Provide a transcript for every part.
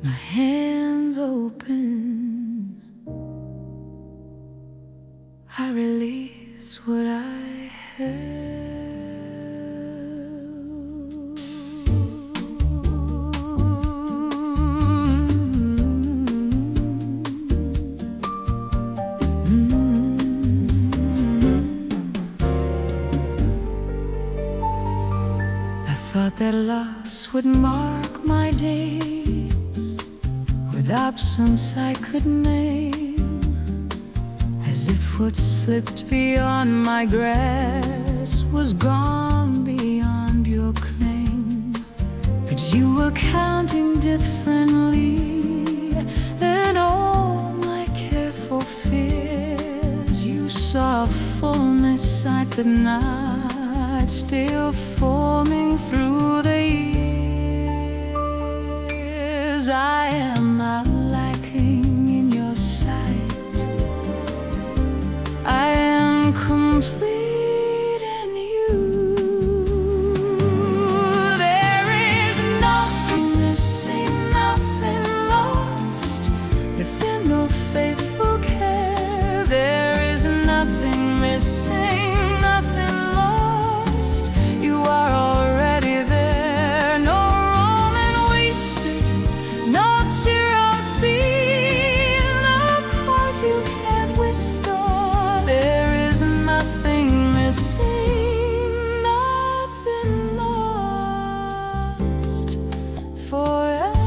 my hands open, I release what I held. I thought that loss would mark my days, with absence I could name, as if what slipped beyond my grasp was gone beyond your claim. But you were counting differently than all my careful fears. You saw a fullness I could not, still forming through the years. I am not lacking in your sight, I am complete in you. There is nothing missing, nothing lost within your faithful care. There is nothing missing, nothing lost. You are already there. No Roman wasted, no tear unseen, no part you can't restore. There is nothing missing, nothing lost forevermore.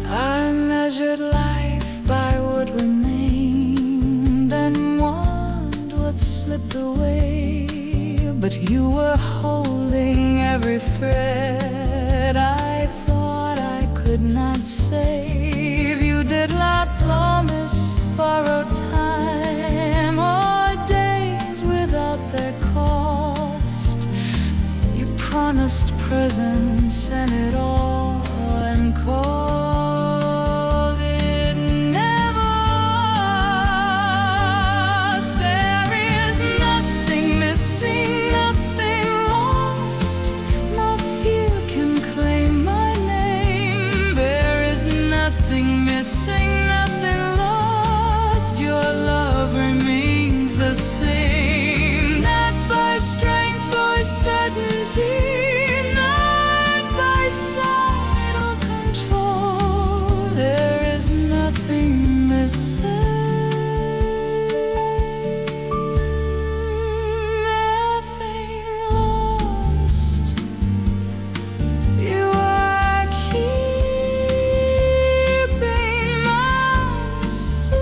I measured life by what remained and wondered what slipped away. But you were holding every thread I thought I could not save. You did not promise borrowed time or days without their cost. You promised presence and it all, and called it never lost. There is nothing missing, nothing lost. No fear can claim my name. There is nothing missing, nothing lost. Your love remains the same, not by strength or certainty, not by sight or control. There is nothing missing, nothing lost. You are keeping my soul.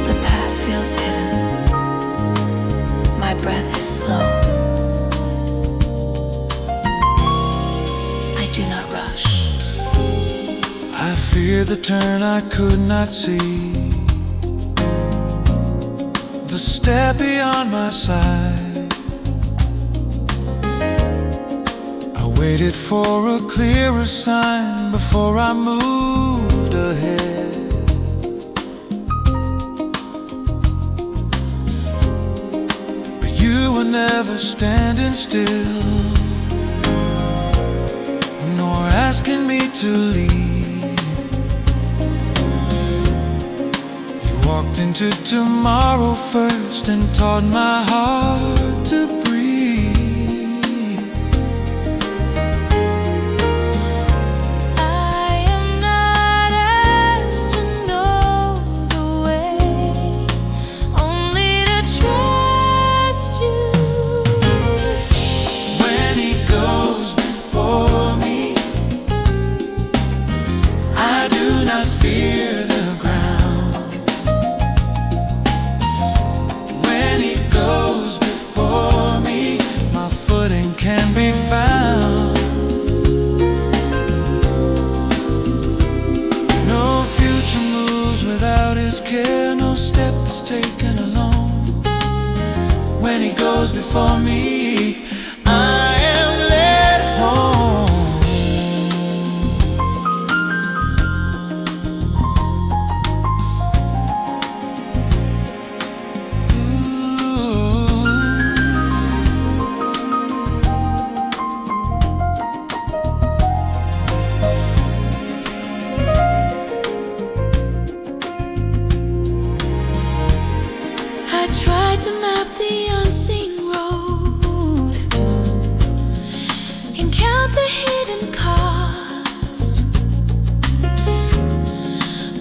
The path feels hidden. My breath is slow. I do not rush. I fear the turn I could not see, the step beyond my sight. I waited for a clearer sign before I moved ahead. But you were never standing still, nor asking me to leave. You walked into tomorrow first and taught my heart to breathe. I am not asked to know the way, only to trust you. When he goes before me, I do not fear the ground. When he goes before me, my footing can be found. No future moves without his care, no step is taken alone. When he goes before me, I am led home. I tried to map the unseen road and count the hidden cost,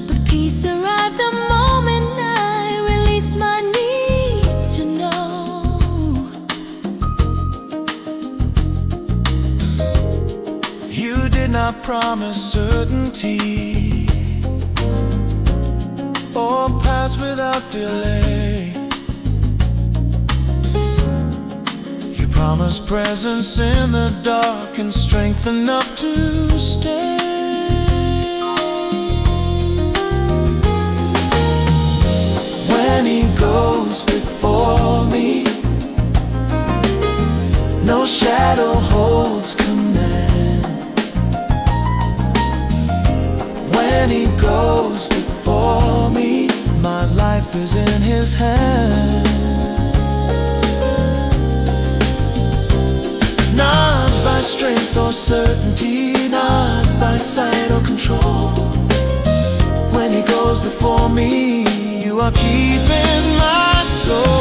but peace arrived the moment I released my need to know. You did not promise certainty or pass without delay. You promised presence in the dark and strength enough to stay. When he goes before me, no shadow holds command. When he goes before me, my life is in his hands. Not by strength or certainty, not by sight or control. When he goes before me, you are keeping my soul.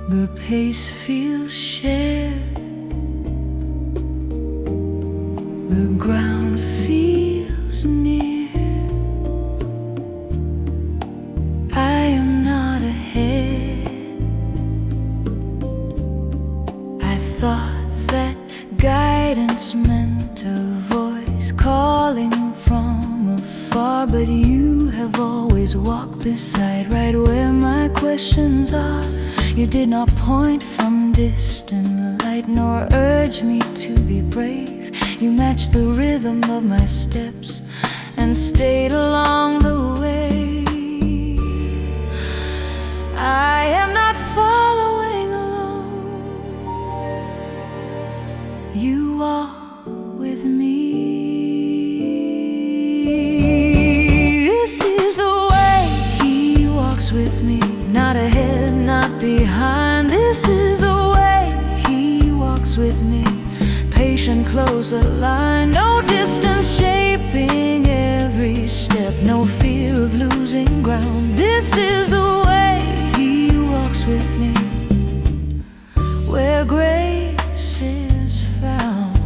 The pace feels shared, the ground feels near. I am not ahead. I thought that guidance meant a voice calling from afar, but you have always walked beside, right where my questions are. You did not point from distant light, nor urge me to be brave. You matched the rhythm of my steps and stayed along the way. I am not following alone. You are with me. close aligned, no distance shaping every step, no fear of losing ground. This is the way He walks with me, where grace is found.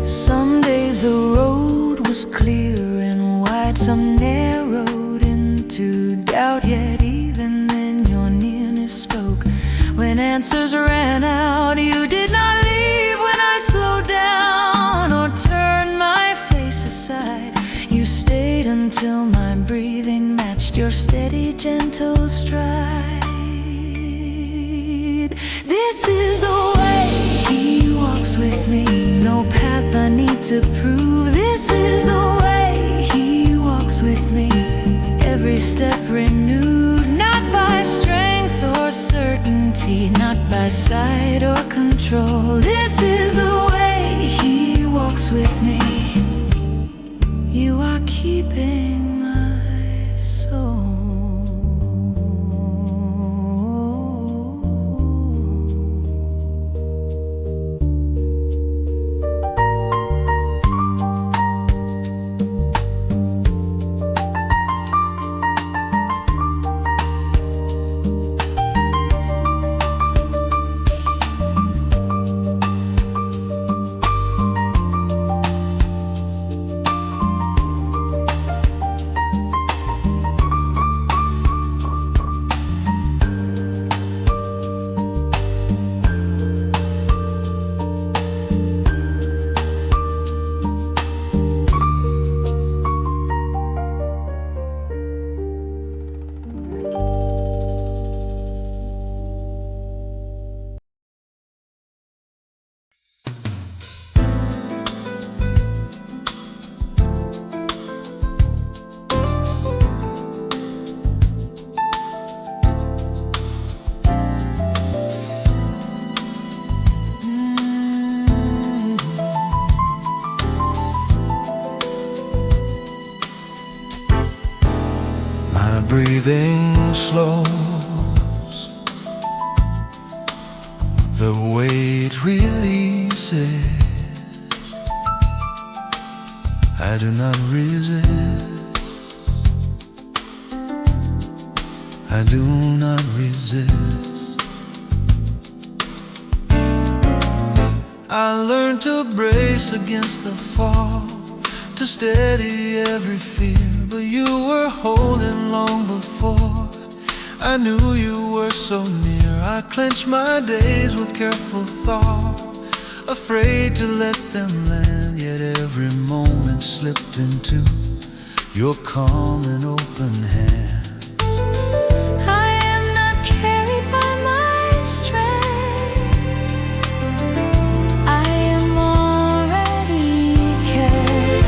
Some days the road was clear and wide, some narrowed into doubt, yet even then your nearness spoke. When answers ran out, you did not leave when I slowed down or turned my face aside. You stayed until my breathing matched your steady, gentle stride. This is the way He walks with me, no path I need to prove. This is the way He walks with me, every step renewed, not by strength or certainty, not by sight or control. This is the way He walks with me. You are keeping my soul. Breathing slows, the weight releases. I do not resist, I do not resist. I learned to brace against the fall, to steady every fear. But you were holding long before I knew you were so near. I clenched my days with careful thought, afraid to let them land. Yet every moment slipped into your calm and open hands. I am not carried by my strength, I am already carried.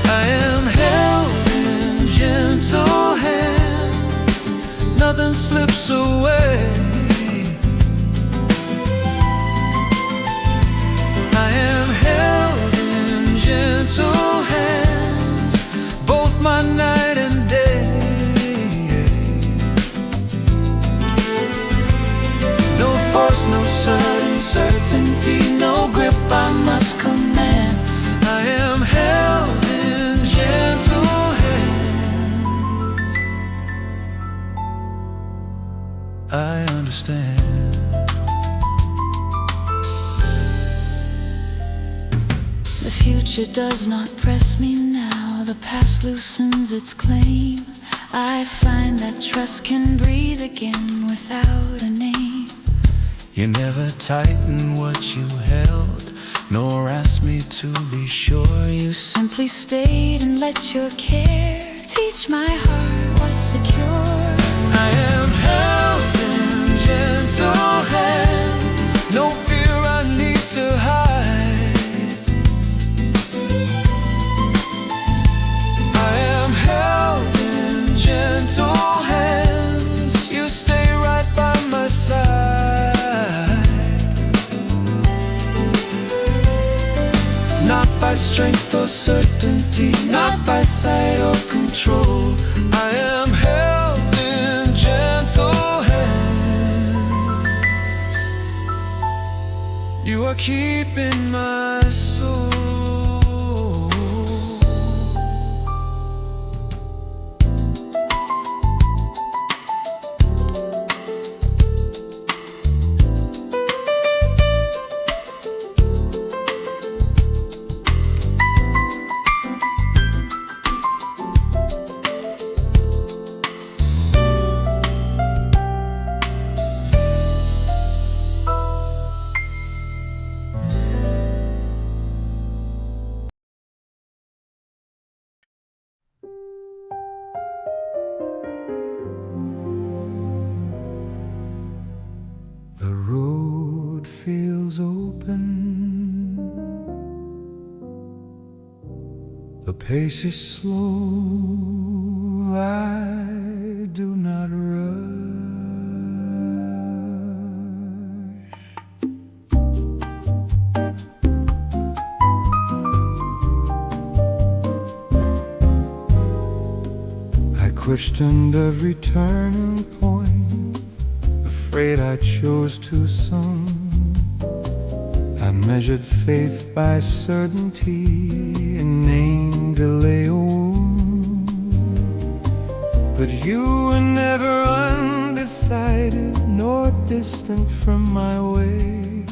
I am held in gentle hands, nothing slips away. I am held in gentle hands, both my night and day. No force, no sudden certainty, no grip I must command. I am held in gentle hands. I understand. The future does not press me now, the past loosens its claim. I find that trust can breathe again without a name. You never tightened what you held, nor asked me to be sure. You simply stayed and let your care teach my heart what's secure. I am held in gentle hands, no fear I need to hide. I am held in gentle hands, you stay right by my side. Not by strength or certainty, not by sight or control. I am held gentle hands. You are keeping my soul. The road feels open, the pace is slow, I do not rush. I questioned every turning point, afraid I chose too soon. I measured faith by certainty and named delay a wound. But you were never undecided nor distant from my way.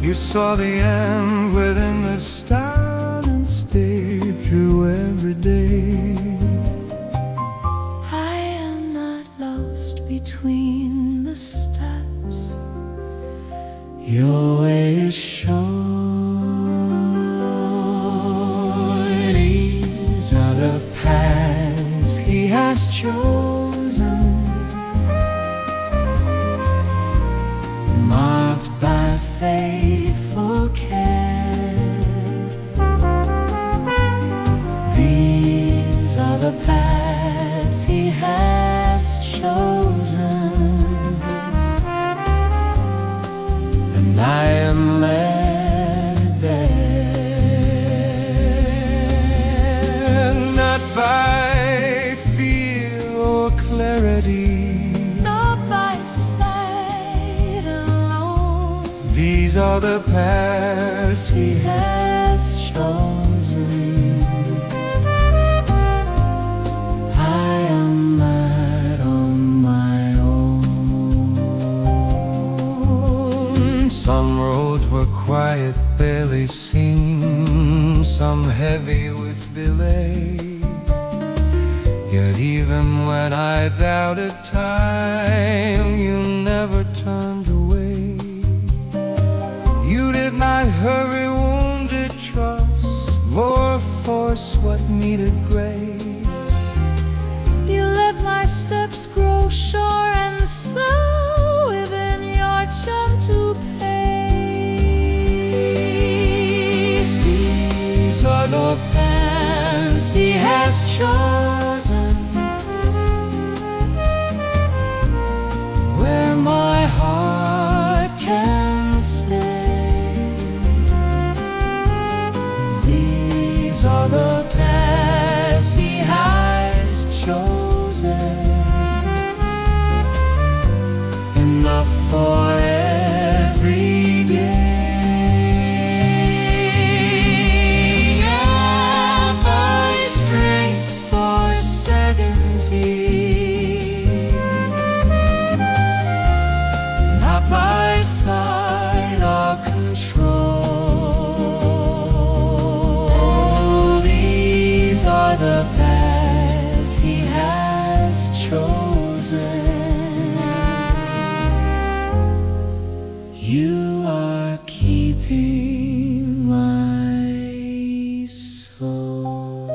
You saw the end within the start and stayed through every day. Between the steps, your way is sure. These are the paths He has chosen, marked by faithful care. These are the paths He has chosen, and I am led there, Not by fear or clarity, not by sight alone. these are the paths He has chosen. Some roads were quiet, barely seen, some heavy with delay. Yet even when I doubted time, you never turned away. You did not hurry wounded trust, nor force what needed grace. You let my steps grow sure and slow within your gentle pace. These are the paths He has chosen, where my heart can stay. These are the paths He has chosen, enough for every day. And my strength for certainty, not by sight or control. These are the paths He has chosen. You are keeping my soul.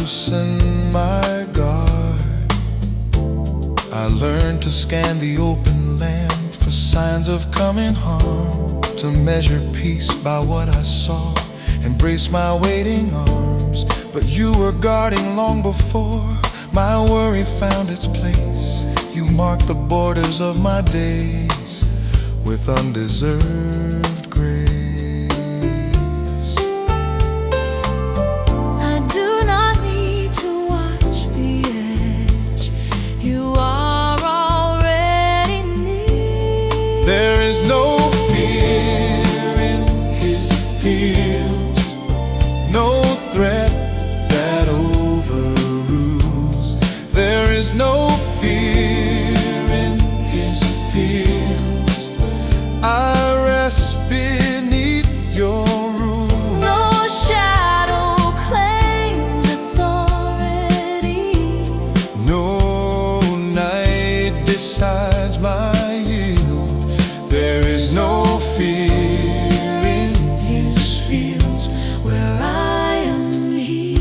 loosen my guard. I learned to scan the open land for signs of coming harm, to measure peace by what I saw, embrace my waiting arms. But you were guarding long before my worry found its place. You marked the borders of my days with undeserved grace. I do not need to watch the edge. You are already near. There is no fear in his fields, no threat that overrules. There is no fear in his fields. I rest beneath your rule. No shadow claims authority. No night decides my yield. There is no fear in his fields Where I am healed.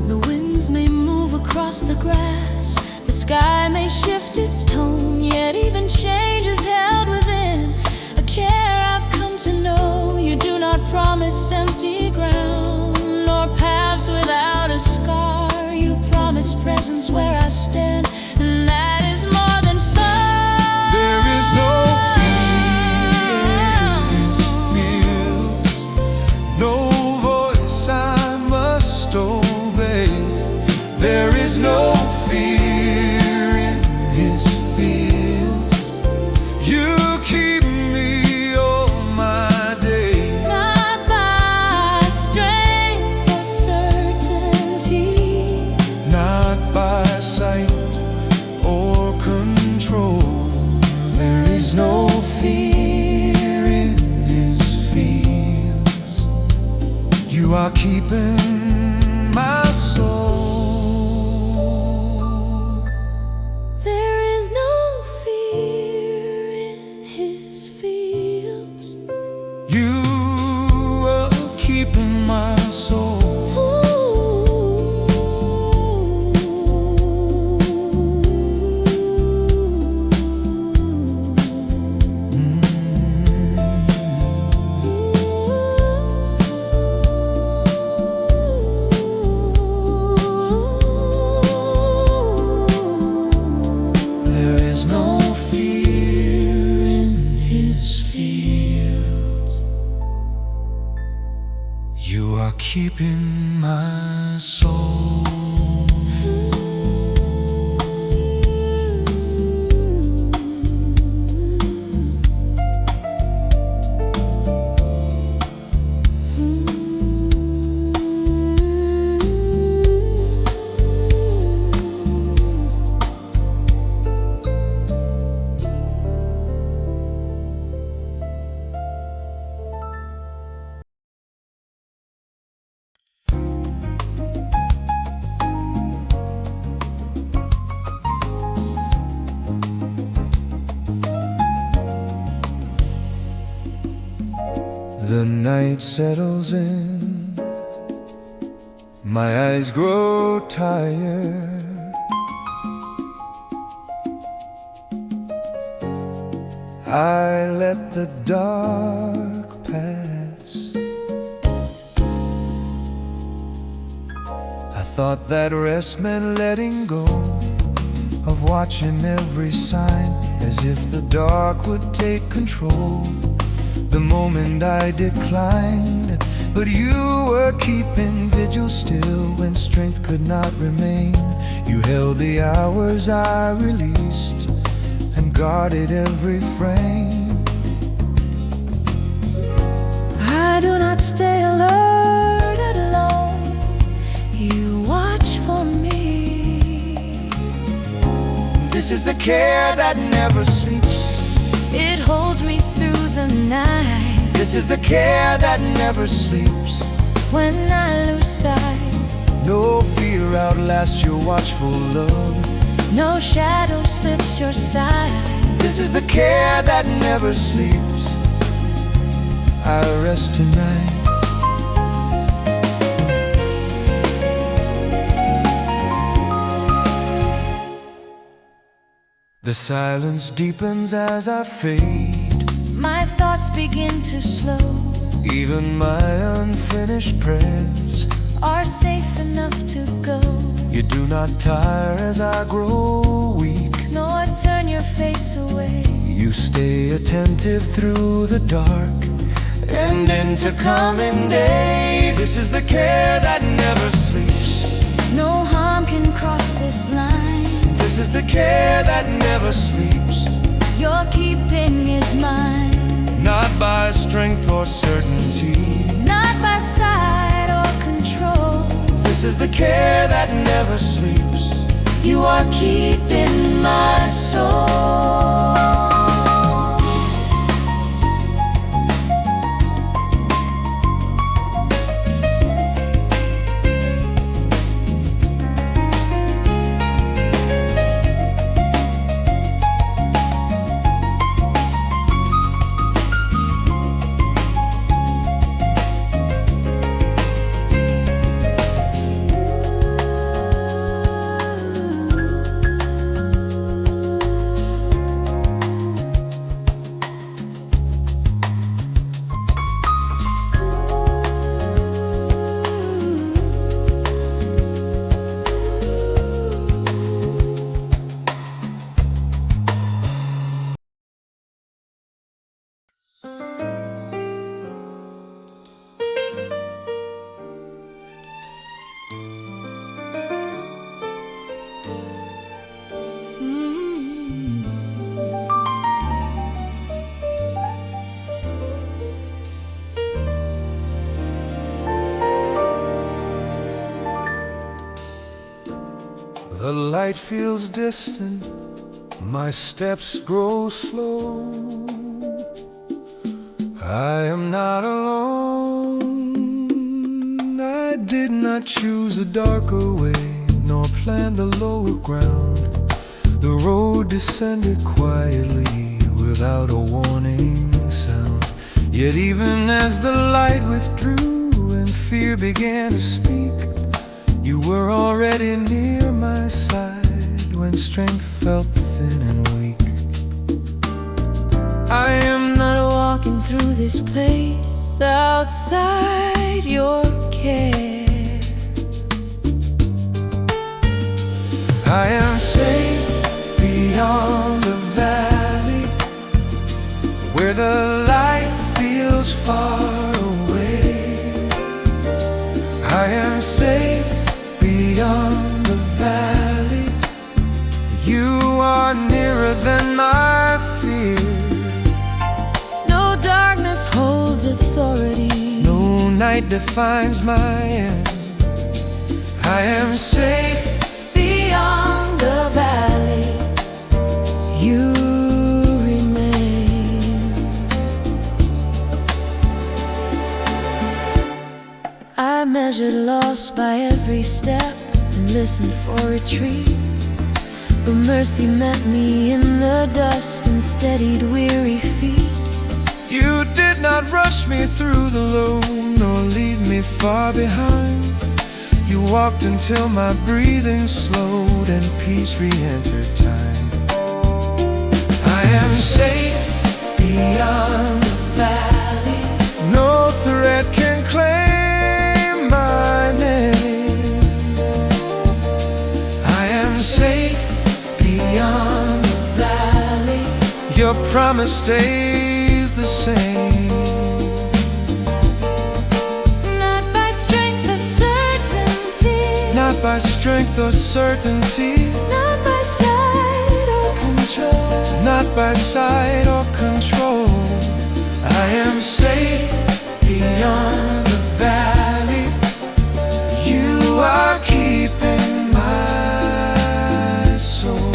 The winds may move across the grass, the sky may shift its tone, yet even change is held within a care I've come to know. You do not promise empty ground, nor paths without a scar. You promise presence where I stand, and that is more than fun. There is no fear in his fields, no voice I must obey. There is no fear in his fields. You keep me all my day. Not by strength or certainty, Not by sight or control. There is no fear in his fields. You are keeping my soul. there is no fear in his fields. You are keeping my soul. There is no fear in his fields. You are keeping my soul. The night settles in, my eyes grow tired. I let the dark pass. I thought that rest meant letting go of watching every sign, as if the dark would take control the moment I declined. But you were keeping vigil still when strength could not remain. You held the hours I released and guarded every frame. I do not stay alert and alone. You watch for me. This is the care that never sleeps. It holds me through the night. This is the care that never sleeps. When I lose sight, No fear outlasts your watchful love. no shadow slips your side. This is the care that never sleeps. I rest tonight. The silence deepens as I fade. My thoughts begin to slow. Even my unfinished prayers Are safe enough to go. You do not tire as I grow weak, Nor turn your face away. You stay attentive through the dark and into coming day. This is the care that never sleeps. No harm can cross this line. This is the care that never sleeps. Your keeping is mine. Not by strength or certainty, Not by sight or control. This is the care that never sleeps. You are keeping my soul. The light feels distant, my steps grow slow. I am not alone. I did not choose a darker way, nor plan the lower ground. The road descended quietly, without a warning sound. Yet even as the light withdrew and fear began to speak, you were already near my side when strength felt thin and weak. I am not walking through this place outside your care. I am safe beyond the valley, where the light feels far away. I am safe beyond the valley. You are nearer than my fear. No darkness holds authority. No night defines my end. I am safe Beyond the valley, you remain. I measured loss by every step and listened for retreat, but mercy met me in the dust and steadied weary feet. You did not rush me through the low, nor leave me far behind. You walked until my breathing slowed and peace re-entered time. I am safe beyond the valley. No threat can claim my name. I am safe beyond the valley. Your promise stays the same. Not by strength or certainty, Not by strength or certainty, not by sight or control. not by sight or control. I am safe beyond the valley. You are keeping my soul.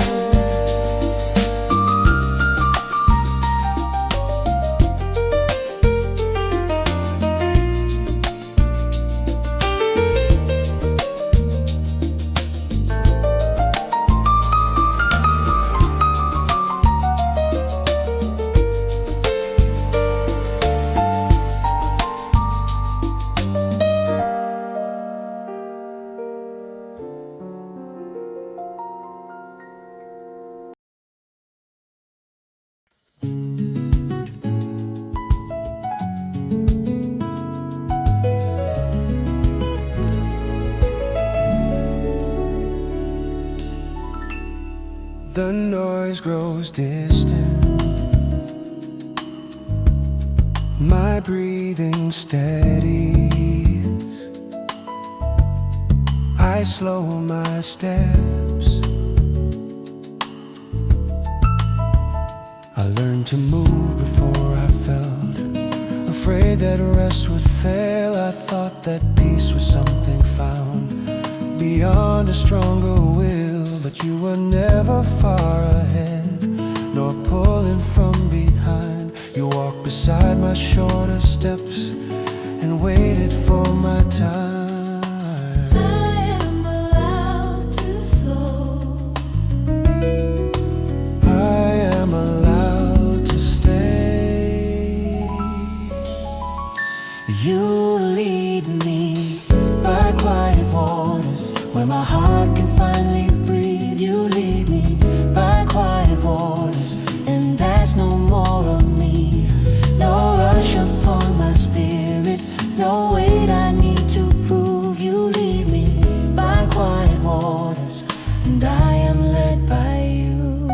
The noise grows distant, my breathing steadies. I slow my steps. I learned to move before I felt, afraid that rest would fail. I thought that peace was something found beyond a stronger will, but you were never far ahead, nor pulling from behind. You walked beside my shorter steps and waited for my time. I am allowed to slow. I am allowed to stay. You lead me by quiet waters where my heart can finally breathe. You lead me by quiet waters, and there's no more of me. No rush upon my spirit, no weight I need to prove. You lead me by quiet waters, and I am led by you.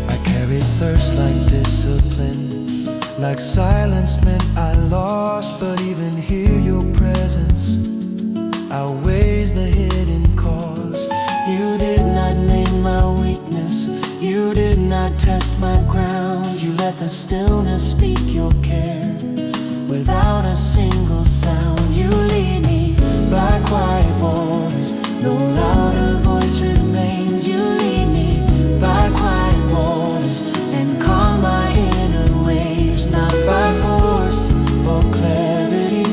I carried thirst like discipline, like silence meant I lost. But even here your presence outweighs the hidden cause. You did not name my weakness, you did not test my ground. You let the stillness speak your care without a single sound. You lead me by quiet waters, no louder voice remains. You lead me by quiet waters and calm my inner waves, not by force or clarity,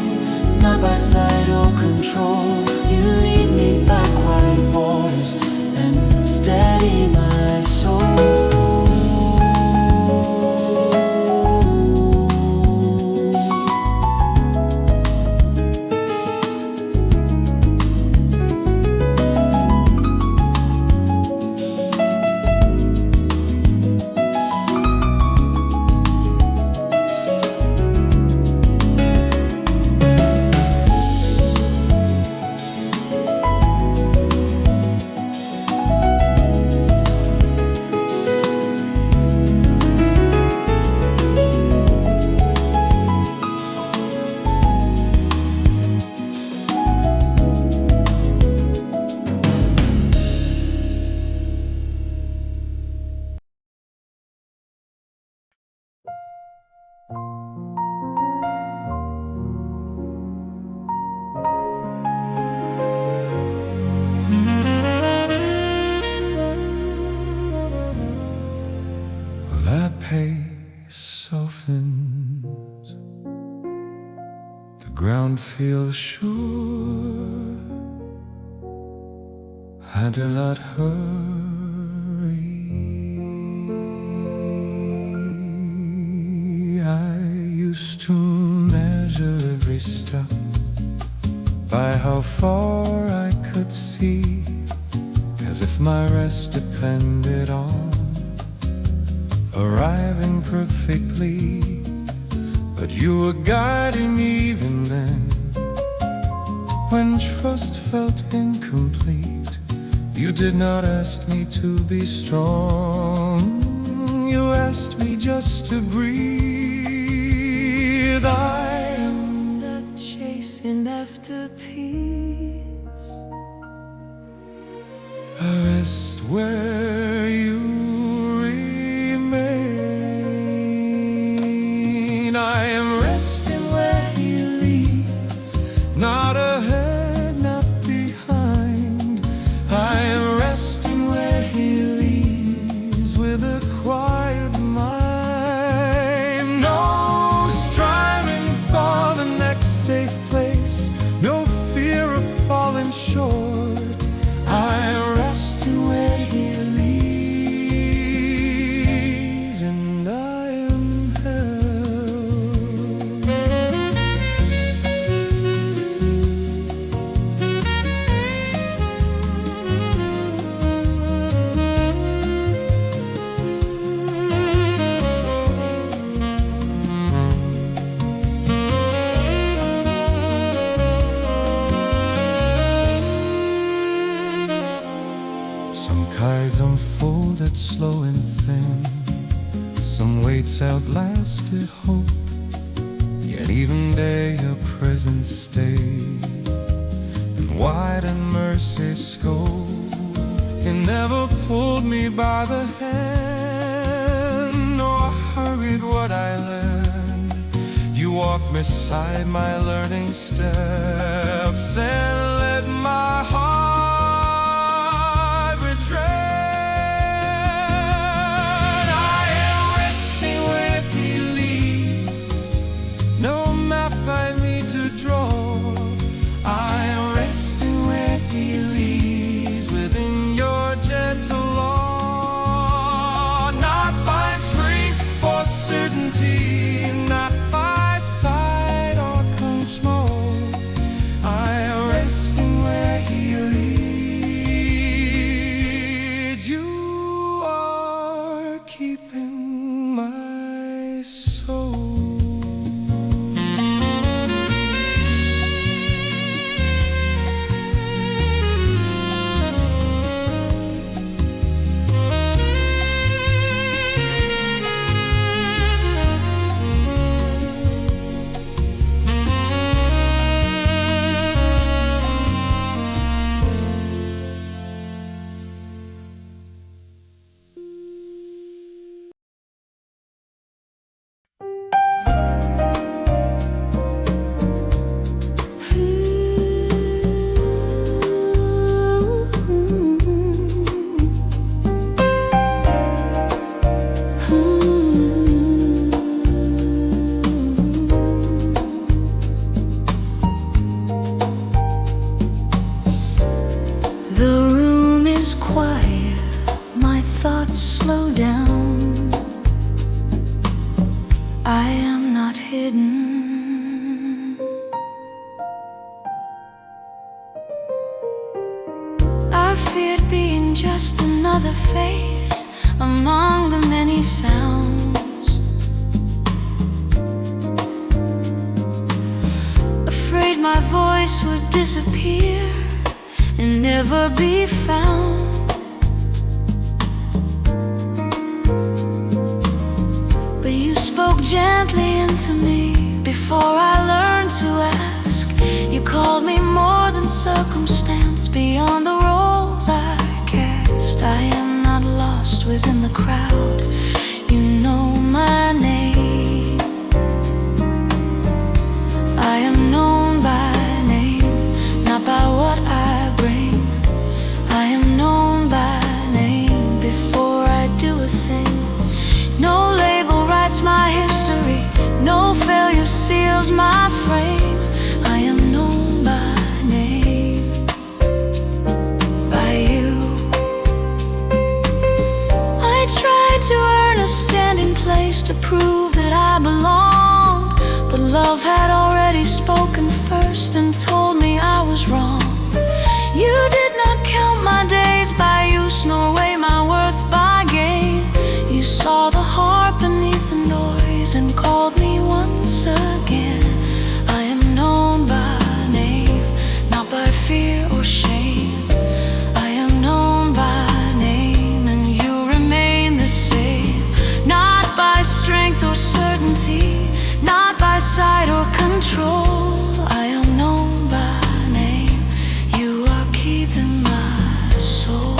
not by sight or control. You lead me by quiet waters and steady my soul. That pace softens, the ground feels sure. I do not hurry. I used to measure every step by how far I could see, as if my rest depended on arriving perfectly. But you were guiding me even then, when trust felt incomplete. You did not ask me to be strong, you asked me just to breathe. I am not chasing after peace, a rest where you remain. I am resting where he leads, not ahead, not behind. I am resting where he leads, with a quiet mind. No striving for the next safe place, no fear of falling short. I am resting where he leads. unfolded slow and thin. Some weights outlasted hope, yet even there your presence stayed. And wide and mercy scope, it never pulled me by the hand, nor hurried what I learned. You walked beside my learning steps and let my heart retread. I am resting where He leads, no map I need to draw. I am resting where He leads, within your gentle law. Not by strength or certainty, not by sight or control. I am resting where He leads. You are keeping my soul. The room is quiet, my thoughts slow down. I am not hidden. I feared being just another face among the many sounds. Afraid my voice would disappear and never be found. But you spoke gently into me before I learned to ask. You called me more than circumstance, beyond the roles I cast. I am not lost within the crowd, you know my name. I am known by name, not by what I bring. I am known by name before I do a thing. No label writes my history, no failure seals my frame. I am known by name, by you. I tried to earn a standing place to prove that I belonged, but love had already spoken first and told me I was wrong. You did not count my days by use, nor weigh my worth by gain. You saw the heart beneath the noise and called me once again. I am known by name, not by fear or shame. I am known by name, and you remain the same. Not by strength or certainty, not by sight or control. I am known by name. You are keeping my soul.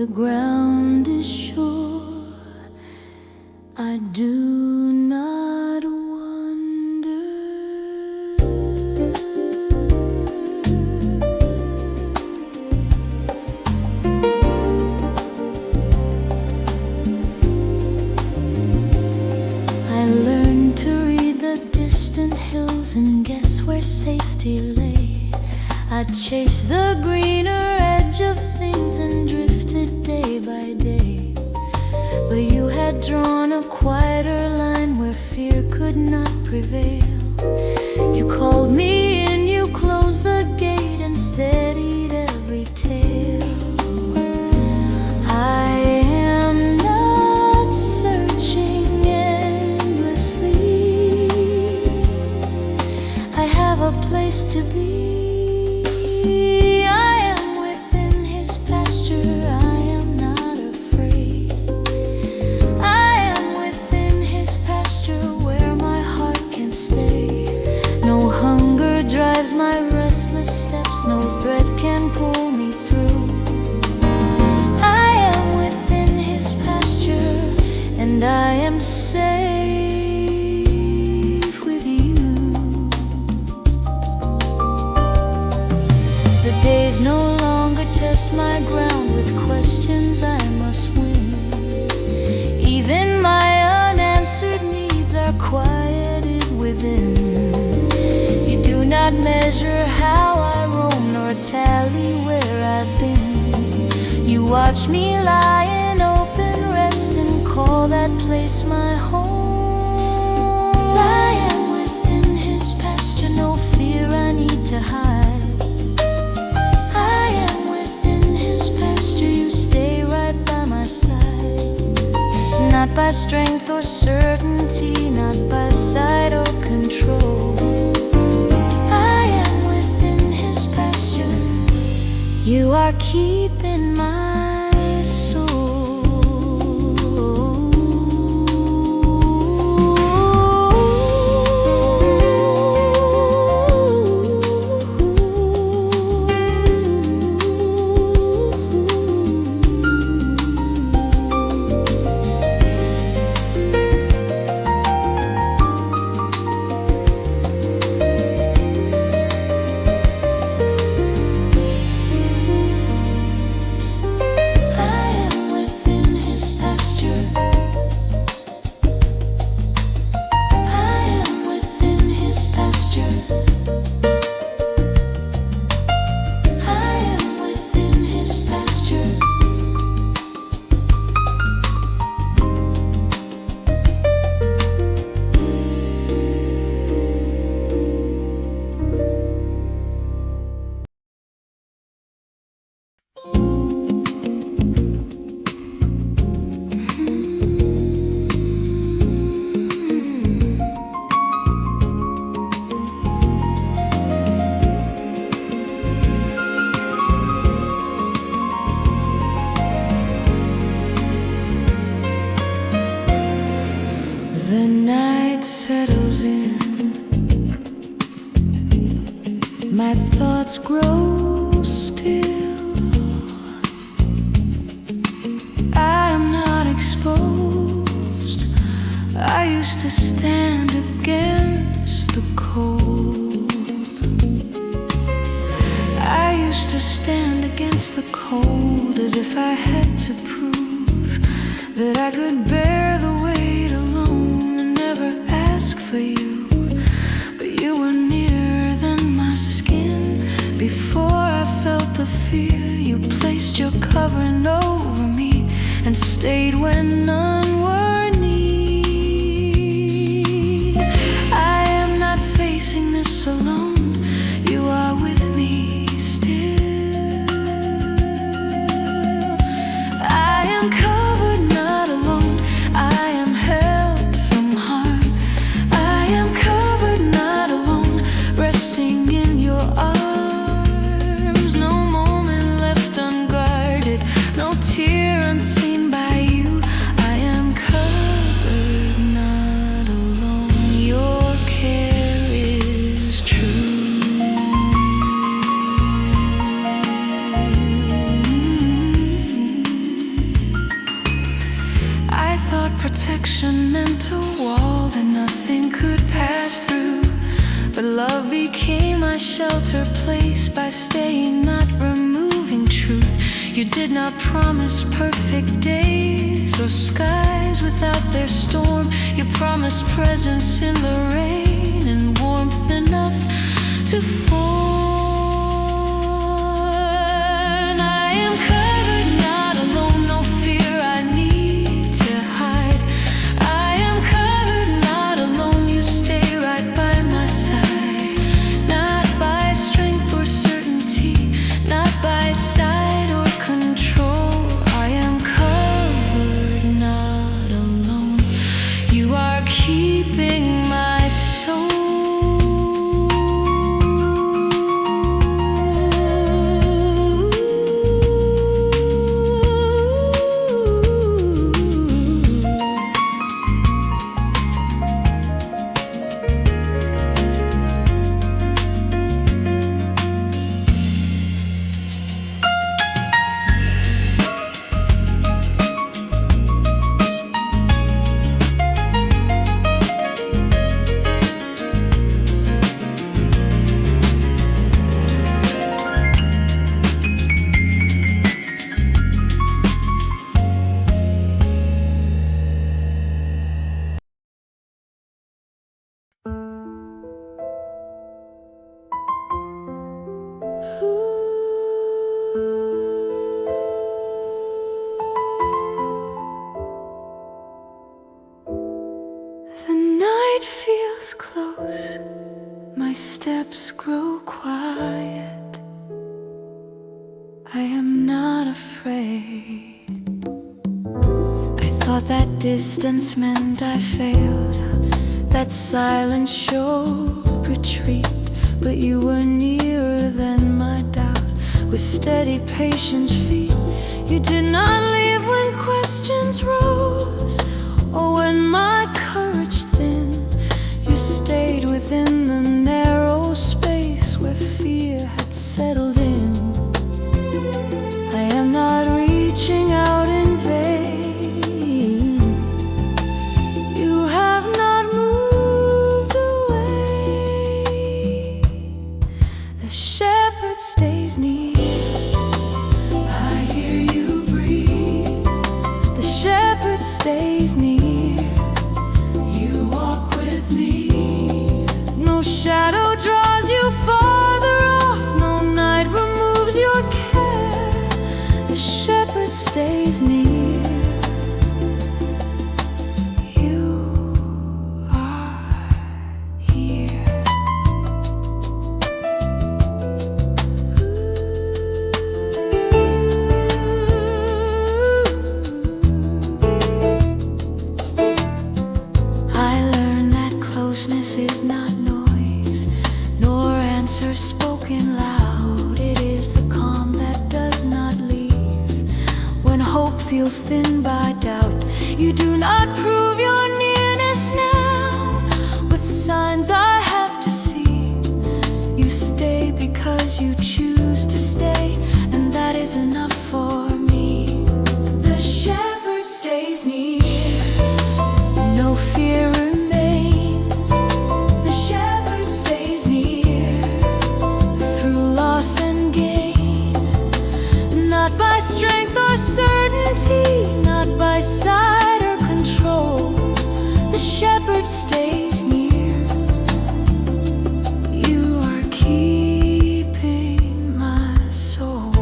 The ground is sure. I do not wonder. where safety lay. I chased the greener edge of things and drifted day by day. But you had drawn a quieter line where fear could not prevail. You called me in, you closed the gate and steadied every tale. I am not searching endlessly. I have a place to be. I am within his pasture. I am not afraid. I am within his pasture where my heart can stay. No hunger drives my restless steps, no thread can pull me through. I am within his pasture, and I am safe with you. The days no longer test my ground with questions I must win. Even my unanswered needs are quieted within. You do not measure how I roam, nor tally where I've been. You watch me lie in open rest and call that place my home. I am within his pasture, no fear I need to hide. I am within his pasture, you stay right by my side. Not by strength or certainty, not by sight or control. I am within his pasture, you are keeping my soul. The night settles in, my thoughts grow still. I am not exposed. I used to stand against the cold. I used to stand against the cold as if I had to prove that I could bear the weight alone and never ask for you. But you were nearer than my skin. Before I felt the fear, you placed your covering over me and stayed when none were near. I am not facing this alone. You are with me still. I am covered, not alone. I am held from harm. I am covered, not alone, resting in your arms. No moment left unguarded, no tear unseen by you. I am covered, not alone. Your care is true. I thought protection meant a wall that nothing could pass through. But love became my shelter place by staying, not removing truth. You did not promise perfect days or skies without their storm. You promised presence in the rain and warmth enough to fawn. I am covered, not alone, no fear I need to hide. I am covered, not alone, you stay right by my side. Not by strength or certainty, not by sight or control. I am covered, not alone, you are keeping my soul. The night feels close, my steps grow quiet. I am not afraid. I thought that distance meant I failed, that silence showed retreat. But you were nearer than my doubt, with steady, patient feet. You did not leave when questions rose, or when my courage thinned. You stayed within the narrow space where fear had settled in. I am not reaching out in vain. You have not moved away. The shepherd stays near. I hear you breathe. The shepherd stays near. You walk with me. No shadow draws you farther off, no night removes your care. The shepherd stays near. You are here. I learned that closeness is not noise, nor answer spoken loud. It is the calm that does not leave when hope feels thin by doubt. You do not prove your nearness now with signs I have to see. You stay because you choose to stay, and that is enough for me. The shepherd stays near. No fear remains. The shepherd stays near through loss and gain. Not by strength or certainty, not by sight or control. The shepherd stays near. You are keeping my soul.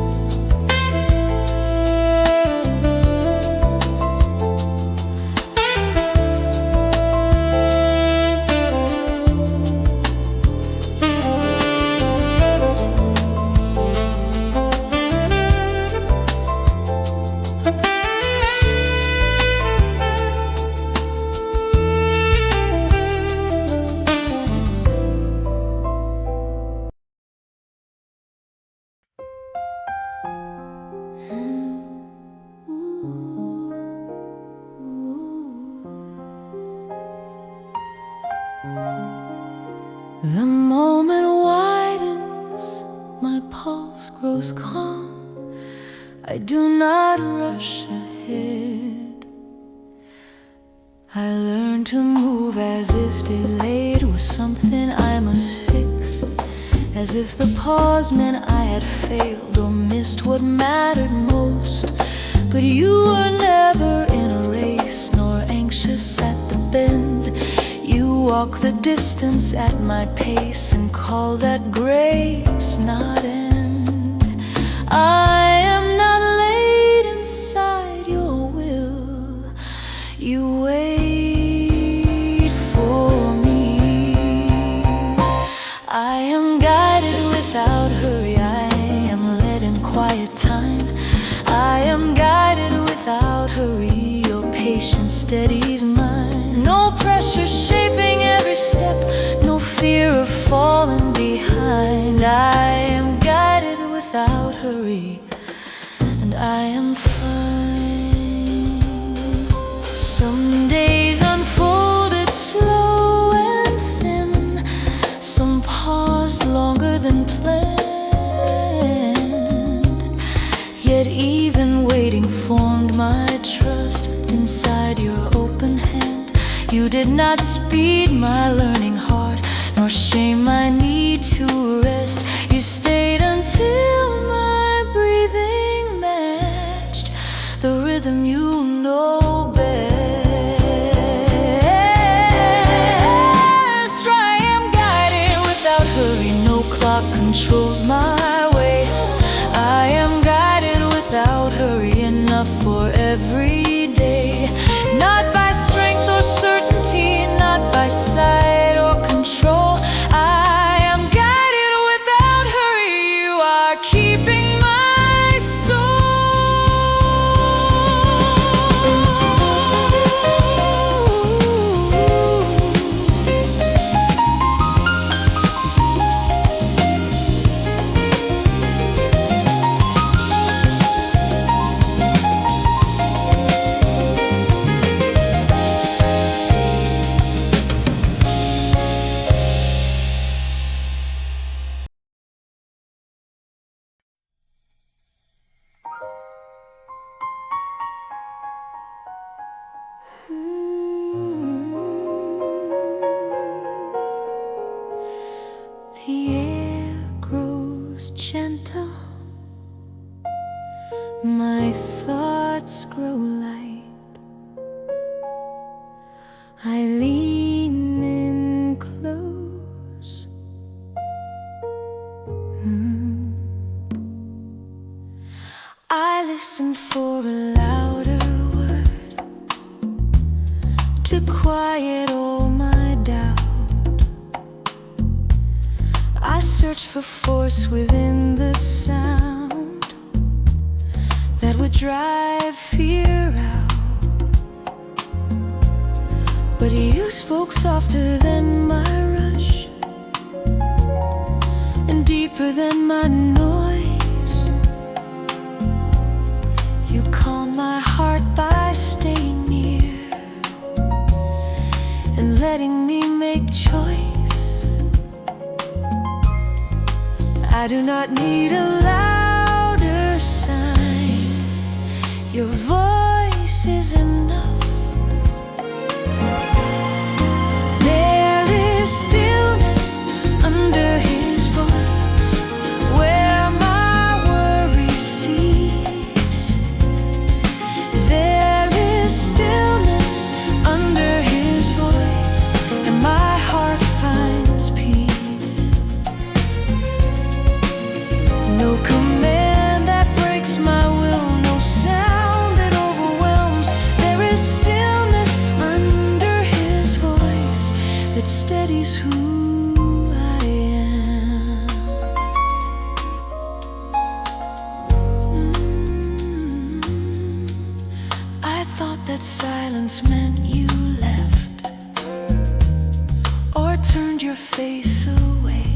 The moment widens, my pulse grows calm. I do not rush ahead. I learn to move as if delayed was something I must fix, as if the pause meant I had failed or missed what mattered most. But you were never in a race, nor anxious at the bend. You walk the distance at my pace and call that grace, not end. I am not laid inside your will. You wait for me. I am guided without hurry. I am led in quiet time. I am guided without hurry. Your patience steadies mine. No pressure shaping every step, no fear of falling behind. I am guided without hurry, and I am fine. Some days unfolded slow and thin, some paused longer than planned. Yet even waiting formed my trust inside your open hand. You did not speed my learning heart, nor shame my need to rest. You stayed until my breathing matched the rhythm you know best. I am guided without hurry. No clock controls my way. I am guided without hurry, enough for every day. Not by strength or certainty, not by sight or control. I am guided without hurry. You are keeping my The air grows gentle, my thoughts grow light. I lean in close. I listen for a louder word to quiet all my doubt. I search for force within the sound that would drive fear out. But you spoke softer than my rush and deeper than my noise. You calmed my heart by staying near and letting me make choice. I do not need a louder sign. Your voice is enough. There is stillness under his voice, where my worries cease. There is stillness under his voice, and my heart finds peace. No command that breaks my will, no sound that overwhelms. There is stillness under his voice that steadies who I am. I thought that silence meant you left or turned your face away.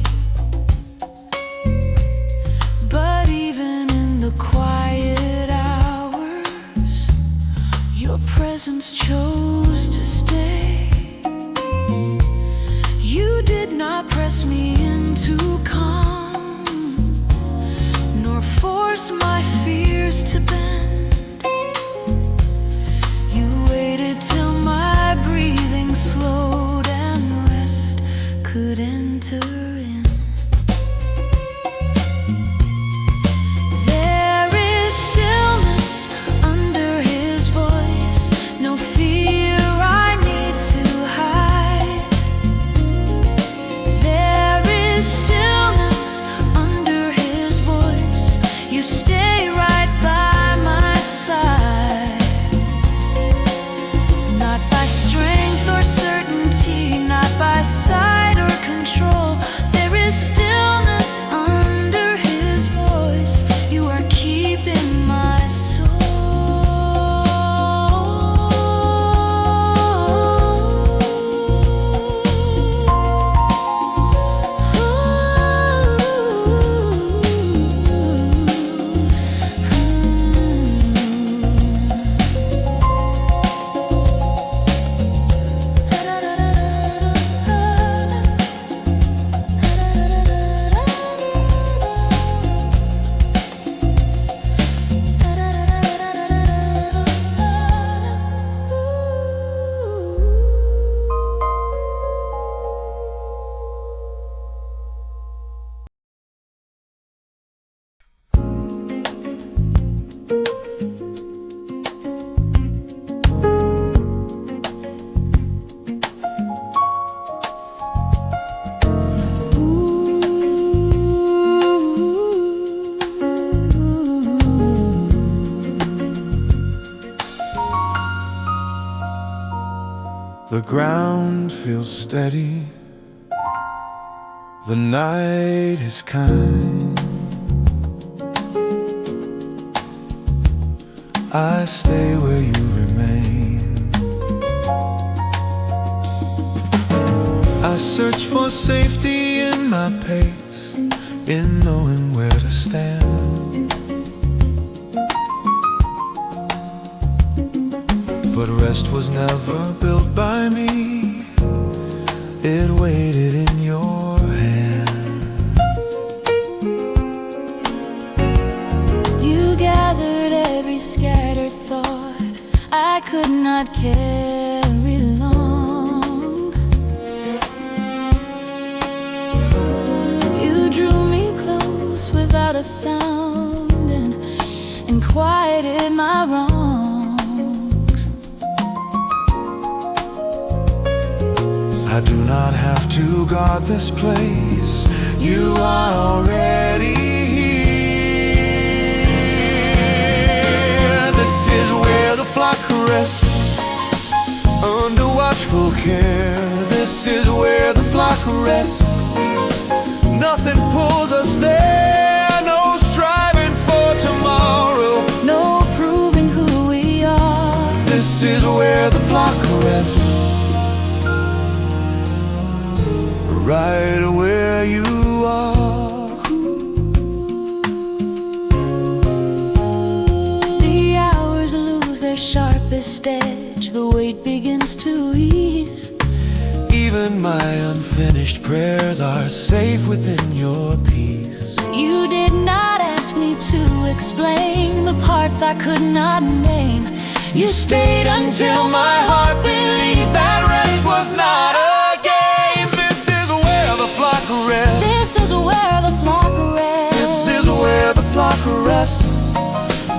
But even in the quiet hours, your presence chose to stay. You did not press me into calm, nor force my fears to bend. You waited till my breathing slowed and rest could enter in. There is stillness under his voice, no fear I need to hide. The ground feels steady, the night is kind. I stay where you remain. I search for safety in my pace, in knowing where to stand. But rest was never built by me, it waited in your hand. You gathered every scattered thought I could not carry long. You drew me close without a sound and quieted my wrongs. I do not have to guard this place, you are already here. This is where the flock rests, under watchful care. This is where the flock rests, nothing pulls us there. No striving for tomorrow, No proving who we are. this is where the flock rests, right where you are. The hours lose their sharpest edge, the weight begins to ease. Even my unfinished prayers are safe within your peace. You did not ask me to explain the parts I could not name. You stayed until my heart believed that rest was not a game. This is where the flock rests, This is where the flock rests. this is where the flock rests.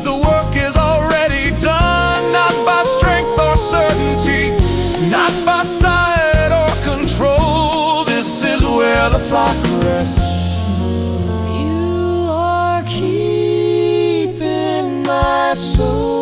The work is already done, not by strength or certainty, not by sight or control. This is where the flock rests. You are keeping my soul.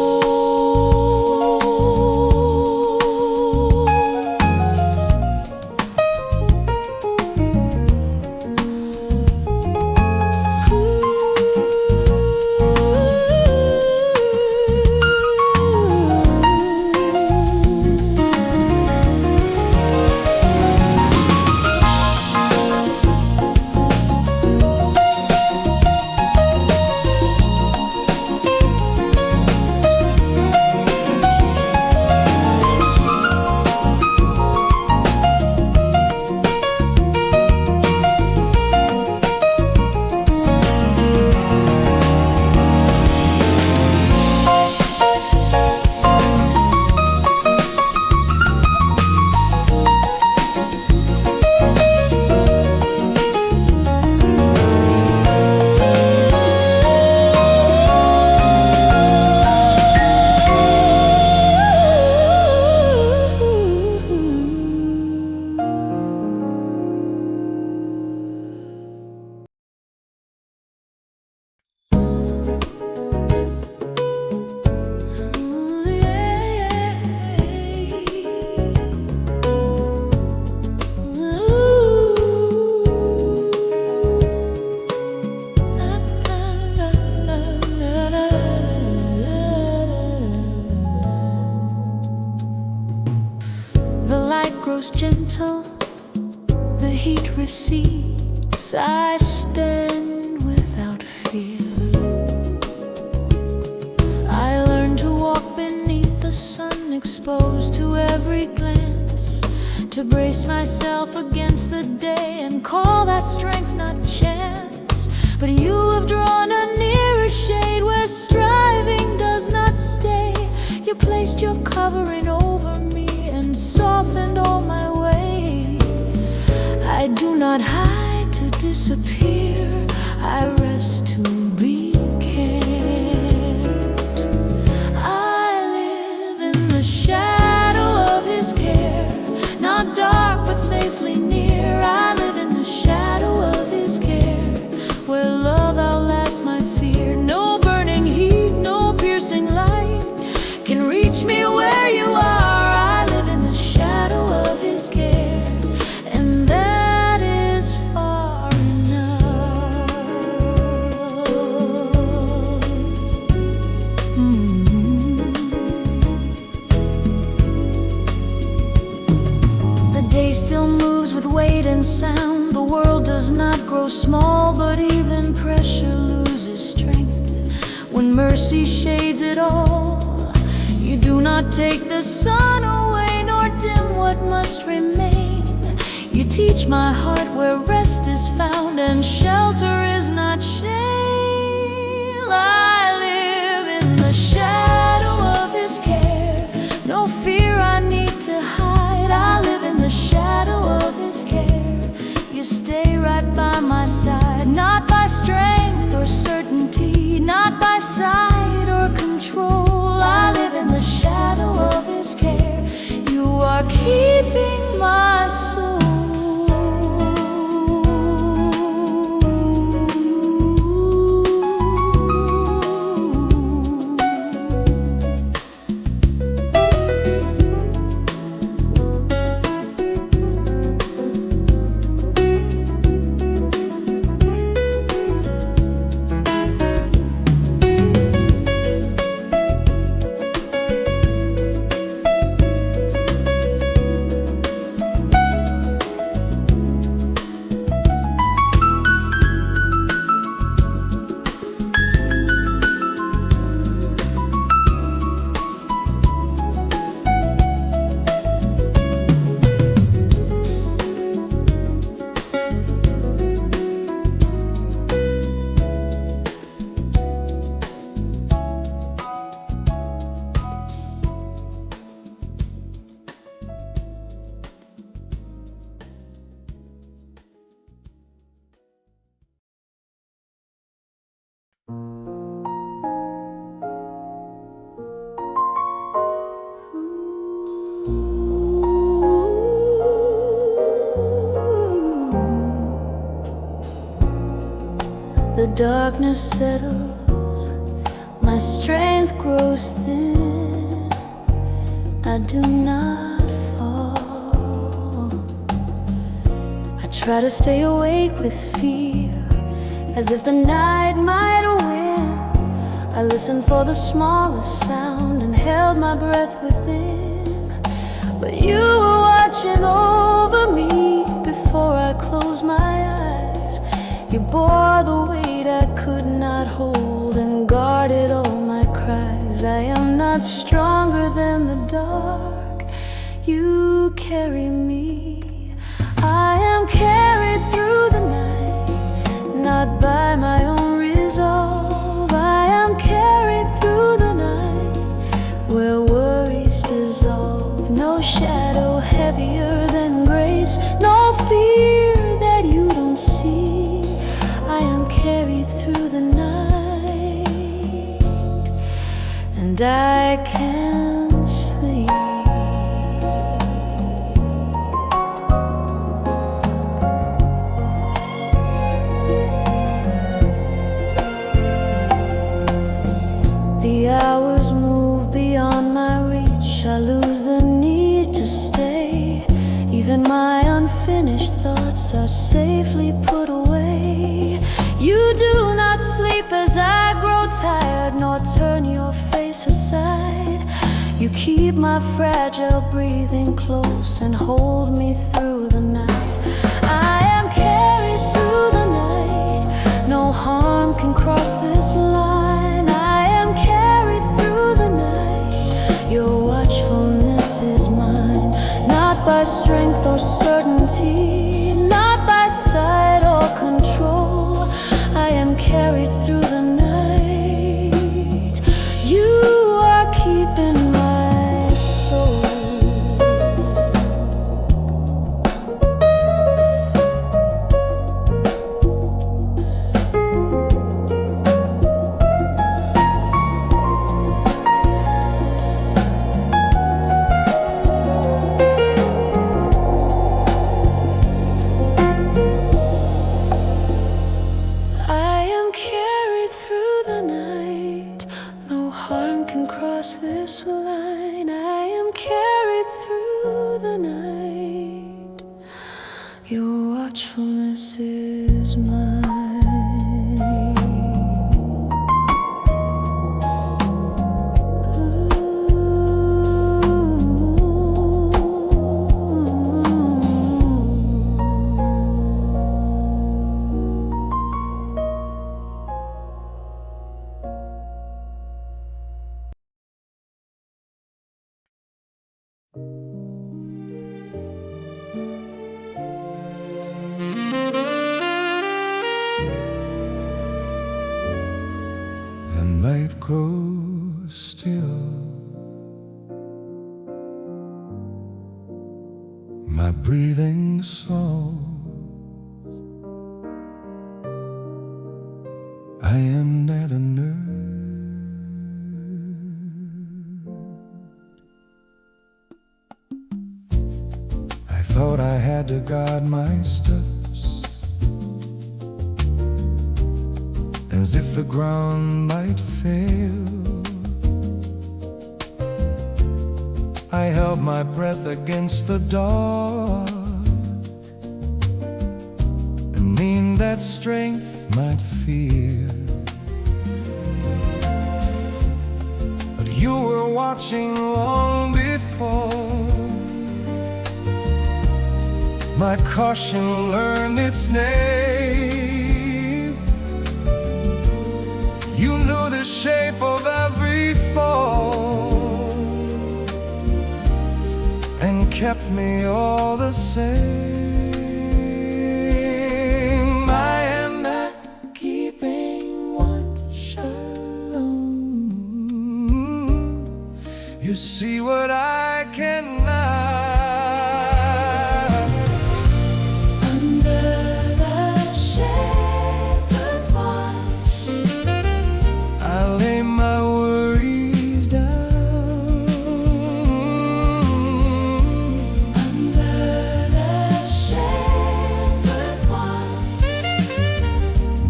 Gentle, the heat recedes. I stand without fear. I learn to walk beneath the sun, exposed to every glance, to brace myself against the day and call that strength not chance. But you have drawn a nearer shade where striving does not stay. You placed your covering over me and softened all my way. I do not hide to disappear, I rest to be kept. I live in the shadow of his care, not dark but safely near. I live in the shadow of his care, where love outlasts my fear. No burning heat, no piercing light can reach me where you are. I live in the shadow moves with weight and sound. The world does not grow small, but even pressure loses strength when mercy shades it all. You do not take the sun away, nor dim what must remain. You teach my heart where rest is found and shelter is not shame. I live in the shadow of His care. No fear I need to hide. I live in the shadow of His care. You stay right by my side, not by strength or certainty, not by sight or control. I live in the shadow of His care. You are keeping my soul. The darkness settles, my strength grows thin. I do not fall. I try to stay awake with fear, as if the night might win. I listened for the smallest sound and held my breath within. But you were watching over me before I closed my eyes. You bore the weight I could not hold and guarded all my cries. I am not stronger than the dark. You carry me. I am carried through the night, not by my own resolve. I am carried through the night where worries dissolve. No shadow heavier than grace, no fear that you don't see. I am carried through the night, and I can sleep. The hours move beyond my reach. I lose the need to stay. Even my unfinished thoughts are safely put away. You do not sleep as I grow tired, nor turn your face aside. You keep my fragile breathing close and hold me through the night. I am carried through the night. No harm can cross this line. I am carried through the night. Your watchfulness is mine, not by strength or certainty, not by sight or control. I am carried through the night. You are keeping my soul. This line, I am carried through the night. Your watchfulness is mine. Ooh. grows still, my breathing slows. I am not a nerd. I thought I had to guard my steps, as if the ground might fail. I held my breath against the dark, and mean that strength might fear. But you were watching long before my caution learned its name. You knew the shape of every fall and kept me all the same. I am not keeping watch alone. You see what I cannot.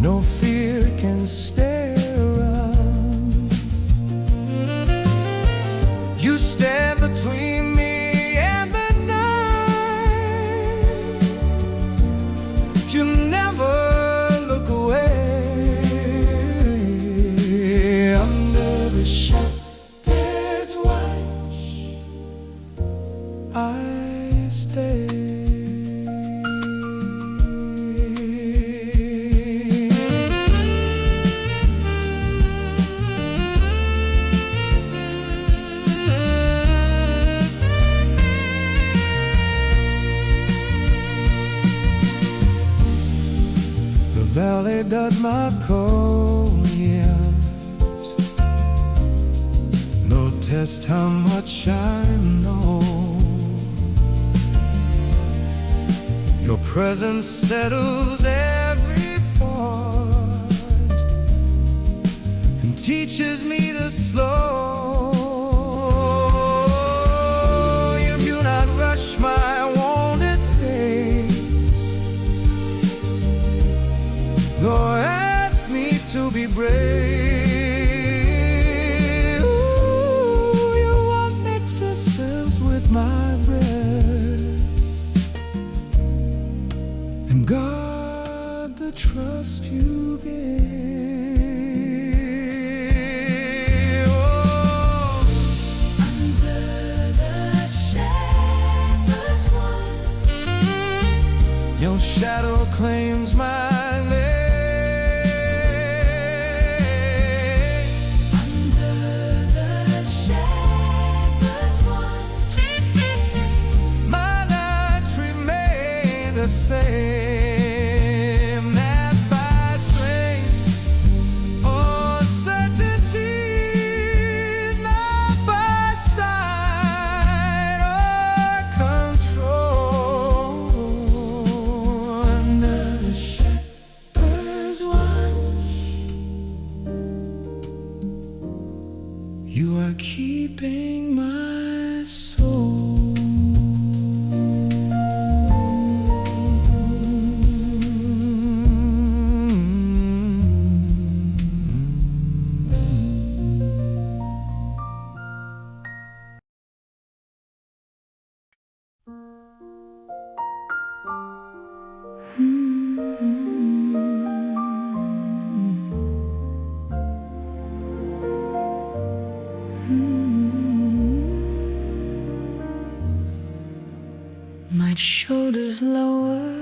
No fear can stay around. You stand between me and the night. You never look away. Under the shepherd's watch, I stay. The valley does not cold yet, no test how much I know. Your presence settles every fault and teaches me to slow. You do not rush my wanted pace, nor ask me to be brave. Ooh, you won't make distance with my breath and guard the trust you give. Oh, under the shepherd's watch, your shadow claims my name. The same, not by strength or certainty, not by sight or control. Under the shepherd's watch, you are keeping my soul. My shoulders lower,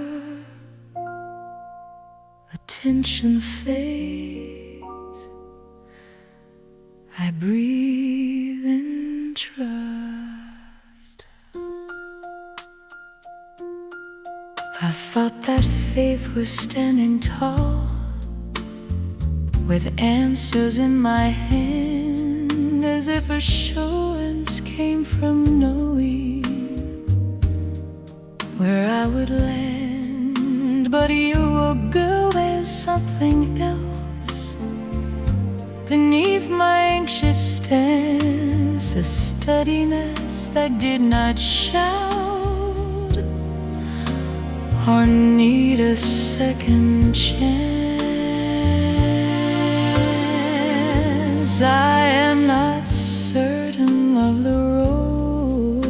attention fades. I breathe in trust. I thought that faith was standing tall with answers in my hand, as if assurance came from knowing where I would land. But you, oh girl, there's something else beneath my anxious stance, a steadiness that did not shout or need a second chance. I am not certain of the road,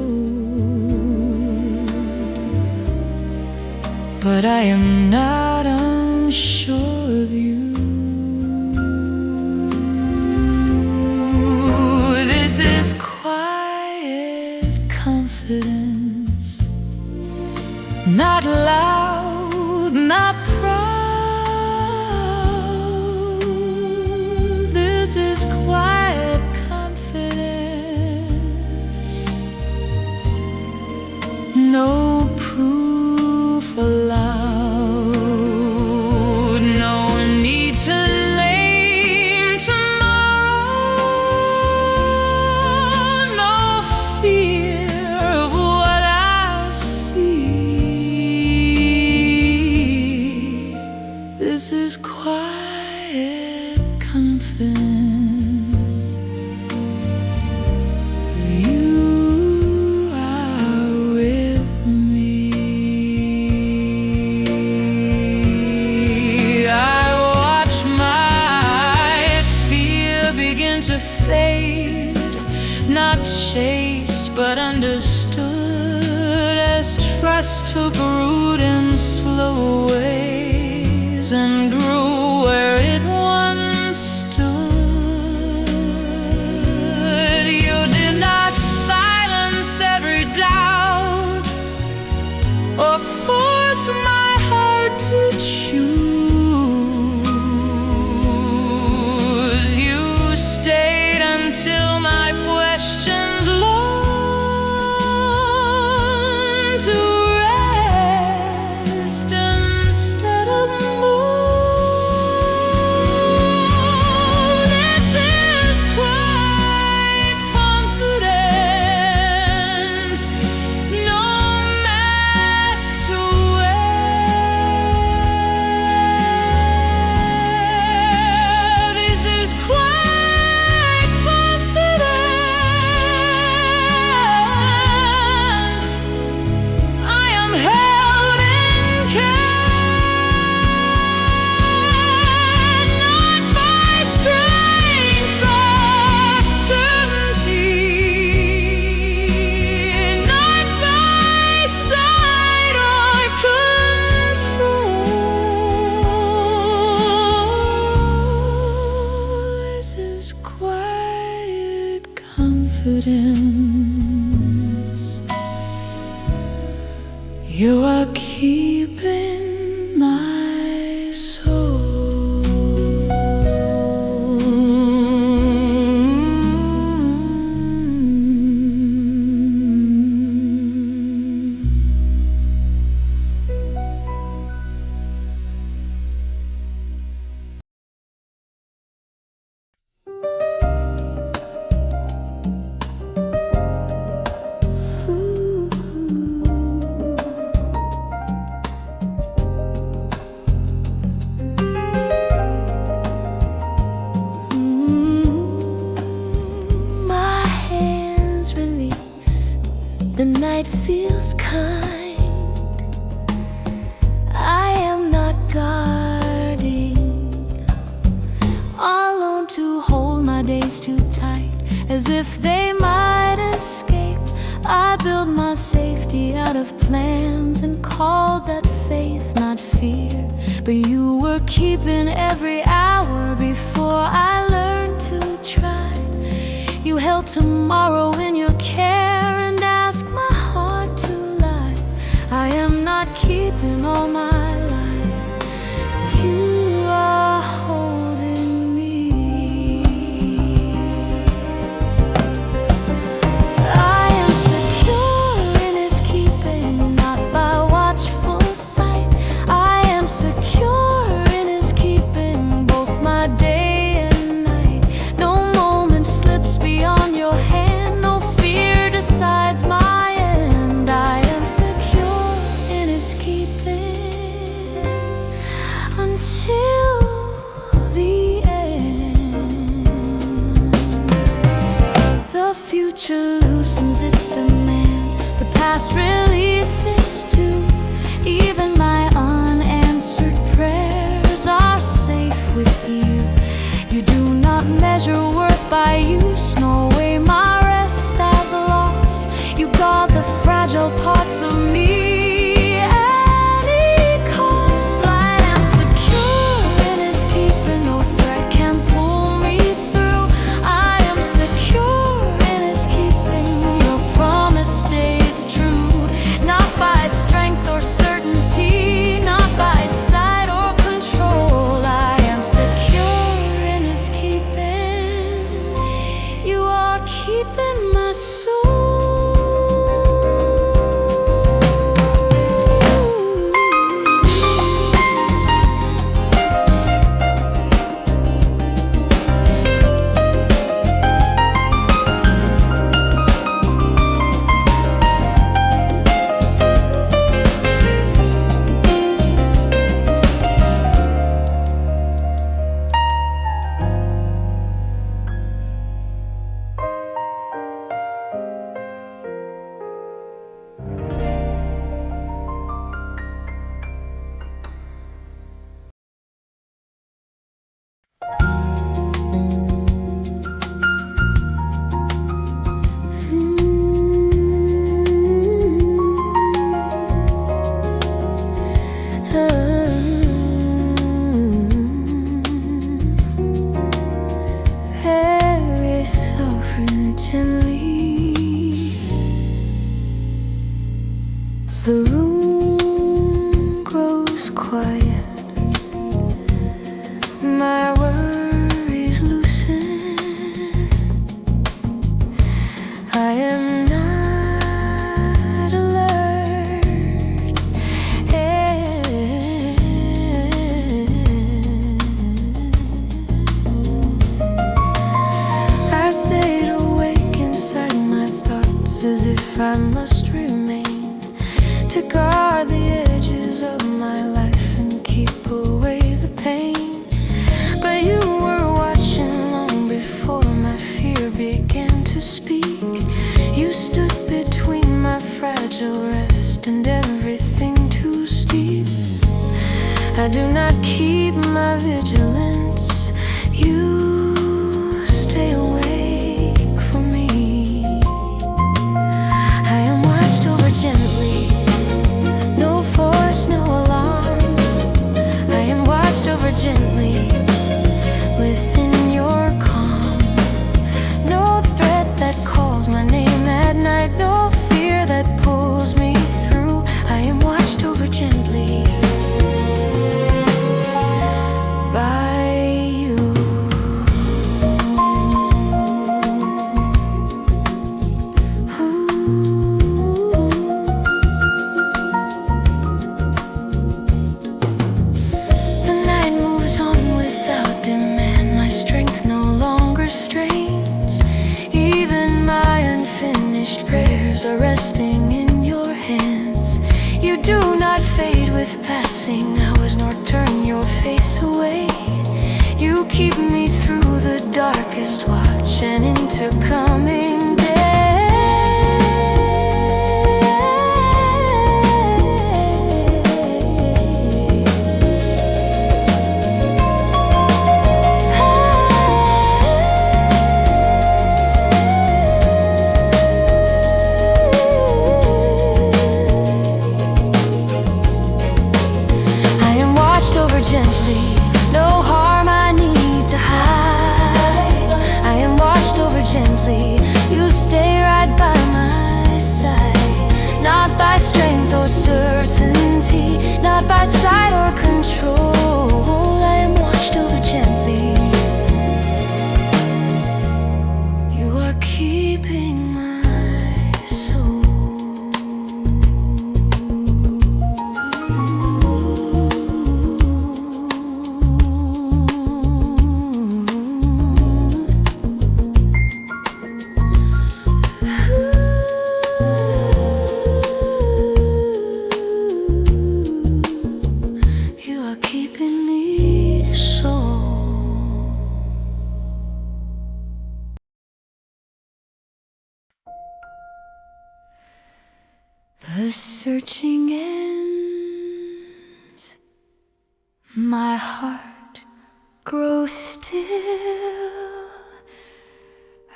but I am not unsure of you. This is quiet confidence, not loud, not proud. This is quiet confidence, no proof allowed, no need to blame tomorrow, no fear of what I see. This is quiet confidence. You are with me. I watch my fear begin to fade, not chased but understood, as trust took root in slow ways and grew where it once stood. You did not silence every doubt or force my heart to choose. You stayed until my questions learned to rest instead of move. This is quiet confidence, no mask to wear. This is quiet confidence. I am held in care, not by strength or certainty, not by sight or control. This is quiet confidence. You are keeping my soul. My hands release, the night feels kind. I am not guarding, alone to hold my days too tight, as if they might escape. I build my safety out of plans and called that faith, not fear. But you were keeping every hour before I learned to try. You held tomorrow in your care and asked my heart to lie. I am not keeping all my life. You are holding me. I am secure in His keeping, not by watchful sight. I am secure in His keeping, both my days keeping until the end. The future loosens its demand, the past releases too. Even my unanswered prayers are safe with you. You do not measure worth by use, nor weigh my rest as a loss. You guard the fragile parts of me at any cost. I am secure in His keeping, no threat can pull me through. I am secure in His keeping, your promise stays true. Not by strength or certainty, not by sight or control. I am secure in His keeping. You are keeping my soul. The room grows quiet, my worries loosen. I am not alert, I stayed awake inside my thoughts, as if I must remain to guard the edges of my life and keep away the pain. But you were watching long before my fear began to speak. You stood between my fragile rest and everything too steep. I do not keep my vigilance, you stay awake for me. I am watched over gently, no force, no alarm. I am watched over gently within your calm. No threat that calls my name at night, no fear that pulls me through. I am watched over gently by you. The night moves on without demand, my strength no longer strains. Even my unfinished prayers are resting in your hands. You do not fade with passing hours, nor turn your face away. You keep me through the darkest watch and into coming day. I am watched over gently, no harm I need to hide. I am watched over gently, My heart grows still.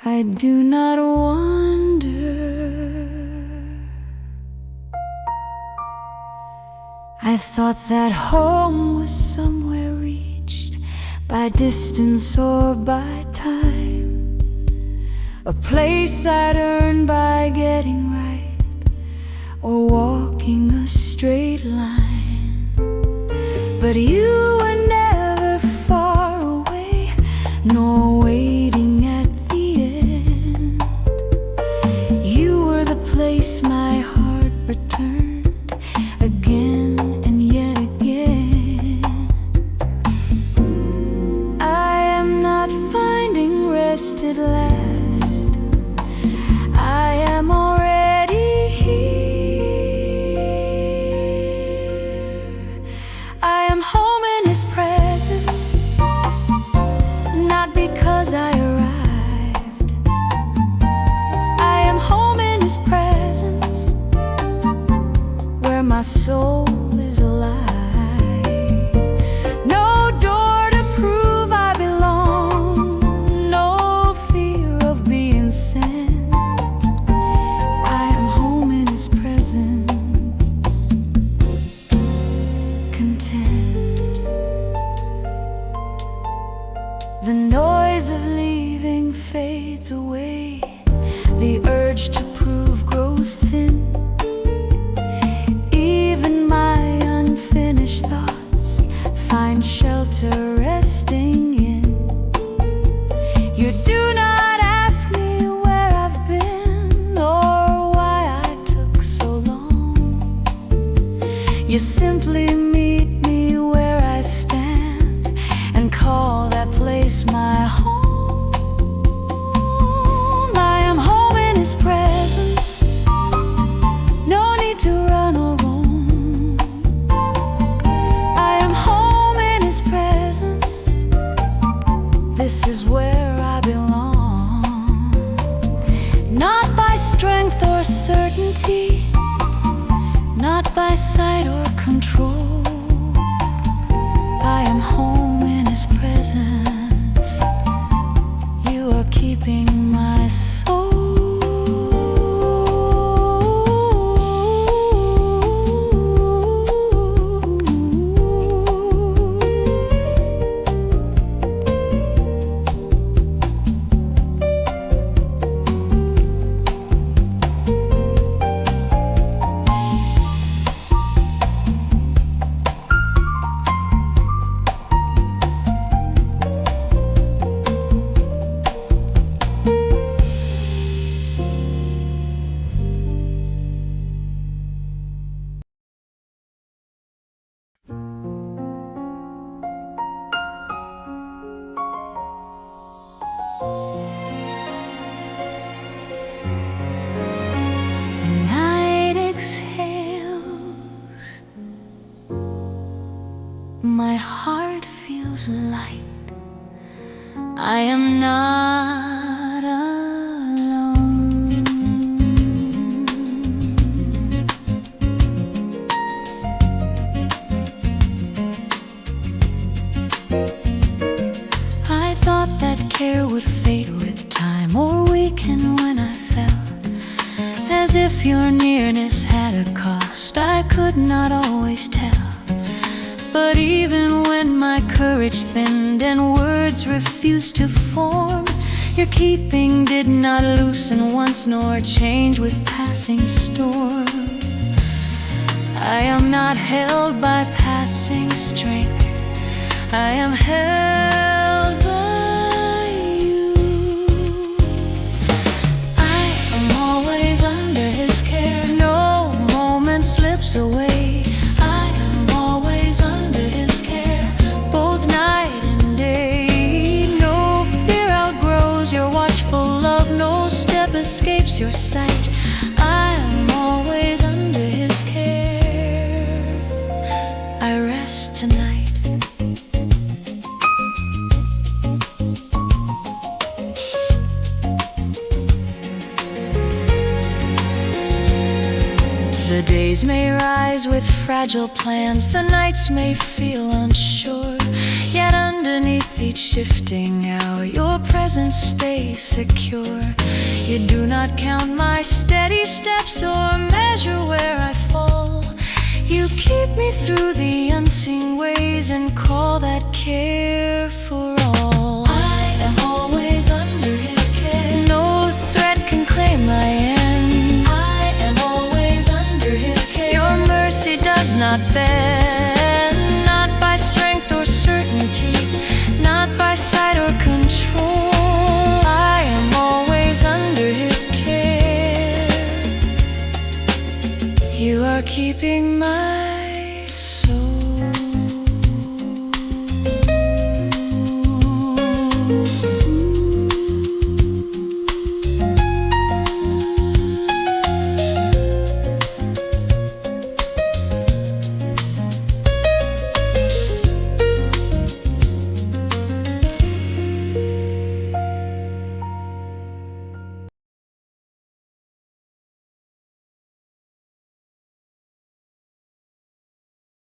I do not wonder. I thought that home was somewhere reached by distance or by time, a place I'd earned by getting right or walking a straight line. But you were never far away, nor waiting at the end. You were the place my heart returned again and yet again. I am not finding rest at last. I am already here. I am home in His presence, not because I arrived. I am home in His presence, where my soul is alive. No door to prove I belong, no fear of being sent. I am home in His presence, content. The noise of leaving fades away, the urge to prove grows thin. Even my unfinished thoughts find shelter resting in. You do not ask me where I've been or why I took so long. You simply meet me where I stand and call that place my home. I am home in His presence, no need to run or roam. I am home in His presence, this is where I belong. Not by strength or certainty, not by sight or control. I am home in His presence. You are keeping my soul. The night exhales, my heart feels light. I am not alone. I thought that care would fade with time or weaken when I fell, as if your nearness had a cost I could not always tell. But even when my courage thinned and words refused to form, your keeping did not loosen once nor change with passing storm. I am not held by passing strength, I am held by you. I am always under His care, no moment slips away. I am always under His care, both night and day. No fear outgrows your watchful love, no step escapes your sight. I am always under His care. I rest tonight. The days days may rise with fragile plans, the nights may feel unsure, yet underneath each shifting hour your presence stays secure. You do not count my steady steps or measure where I fall. You keep me through the unseen ways and call that care for all. I am always under His care. No threat can claim my end. I am always under His care. Your mercy does not bend, not by strength or certainty, not by sight or control. I am always under His care. You are keeping my